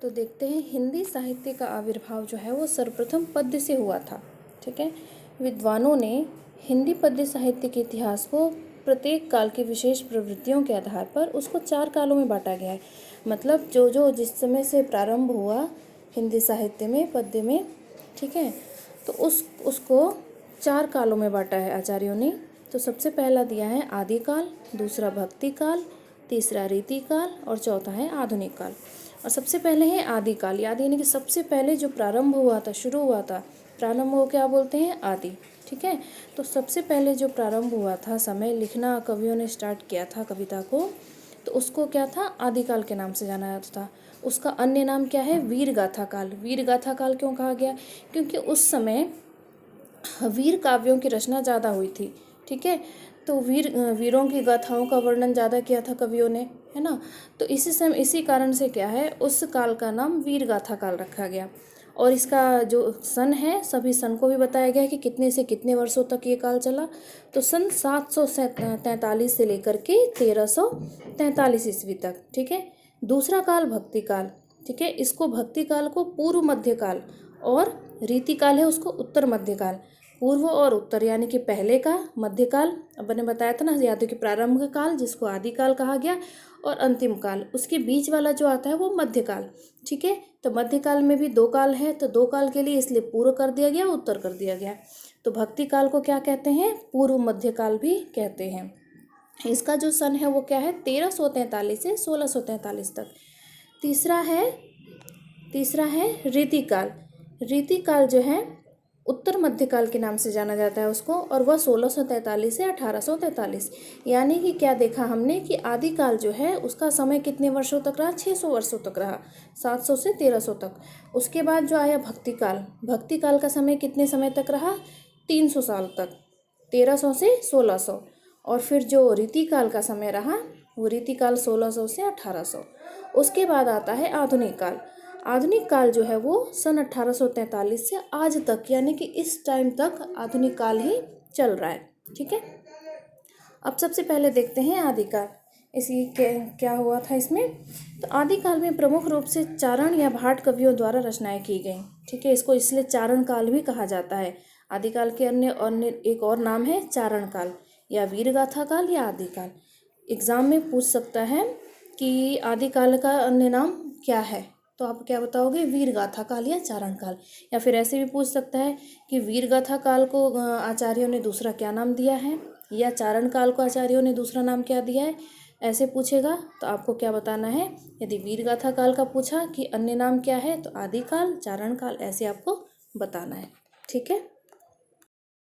तो देखते हैं हिंदी साहित्य का आविर्भाव जो है वो सर्वप्रथम पद्य से हुआ था। ठीक है, विद्वानों ने हिंदी पद्य साहित्य के इतिहास को प्रत्येक काल की विशेष प्रवृत्तियों के आधार पर उसको 4 कालों में बांटा गया है। मतलब जो जो जिस समय से प्रारंभ हुआ हिंदी साहित्य में पद्य में, ठीक है, तो उसको 4 कालों में बांटा है आचार्यों ने। तो सबसे पहला दिया है आदिकाल, दूसरा भक्ति काल, तीसरा रीति काल और चौथा है आधुनिक काल। और सबसे पहले है आदिकाल, यानी कि सबसे पहले जो प्रारंभ हुआ था, शुरू हुआ था, प्रारंभ को क्या बोलते हैं? आदि। ठीक है, तो सबसे पहले जो प्रारंभ हुआ था, समय लिखना कवियों ने स्टार्ट किया था कविता को, तो उसको क्या था? आदिकाल के नाम से जाना जाता था। उसका अन्य नाम क्या है? वीर गाथा काल। वीर गाथा काल क्यों कहा गया? क्योंकि उस समय वीर काव्यों की रचना ज़्यादा हुई थी। ठीक है, तो वीरों की गाथाओं का वर्णन ज़्यादा किया था कवियों ने, है ना। तो इसी कारण से क्या है, उस काल का नाम वीर गाथा काल रखा गया। और इसका जो सन है, सभी सन को भी बताया गया है कि कितने से कितने वर्षों तक ये काल चला। तो सन 743 से लेकर के 1343 ईस्वी तक। ठीक है, दूसरा काल भक्ति काल। ठीक है, इसको भक्ति काल को पूर्व मध्यकाल और रीति काल है उसको उत्तर मध्यकाल। पूर्व और उत्तर यानी कि पहले का मध्यकाल, अब मैंने बताया था ना, याद हो कि प्रारंभ काल जिसको आदिकाल कहा गया, और अंतिम काल, उसके बीच वाला जो आता है वो मध्यकाल। ठीक है, तो मध्यकाल में भी 2 काल है, तो 2 काल के लिए इसलिए पूर्व कर दिया गया, उत्तर कर दिया गया। तो भक्ति काल को क्या कहते हैं? पूर्व मध्यकाल भी कहते हैं। इसका जो सन है वो क्या है? 1343 से 1643 तक। तीसरा है रीतिकाल। रीतिकाल जो है उत्तर मध्यकाल के नाम से जाना जाता है उसको, और वह 1643 से 1843। यानी कि क्या देखा हमने कि आदिकाल जो है उसका समय कितने वर्षों तक रहा? 600 वर्षों तक रहा, 700 से 1300 तक। उसके बाद जो आया भक्ति काल का समय कितने समय तक रहा? 300 साल तक, 1300 से 1600। और फिर जो रीतिकाल का समय रहा वो रीतिकाल 1600 से 1800। उसके बाद आता है आधुनिक काल। आधुनिक काल जो है वो सन 1843 से आज तक, यानी कि इस टाइम तक आधुनिक काल ही चल रहा है। ठीक है, अब सबसे पहले देखते हैं आदिकाल। इसी के क्या हुआ था इसमें? तो आदिकाल में प्रमुख रूप से चारण या भाट कवियों द्वारा रचनाएं की गई। ठीक है, इसको इसलिए चारण काल भी कहा जाता है। आदिकाल के अन्य एक और नाम है चारण काल, या वीरगाथा काल, या आदिकाल। एग्जाम में पूछ सकता है कि आदिकाल का अन्य नाम क्या है, तो आप क्या बताओगे? वीरगाथा काल या चारण काल। या फिर ऐसे भी पूछ सकता है कि वीरगाथा काल को आचार्यों ने दूसरा क्या नाम दिया है, या चारण काल को आचार्यों ने दूसरा नाम क्या दिया है, ऐसे पूछेगा तो आपको क्या बताना है। यदि वीरगाथा काल का पूछा कि अन्य नाम क्या है, तो आदिकाल, चारण काल, ऐसे आपको बताना है। ठीक है।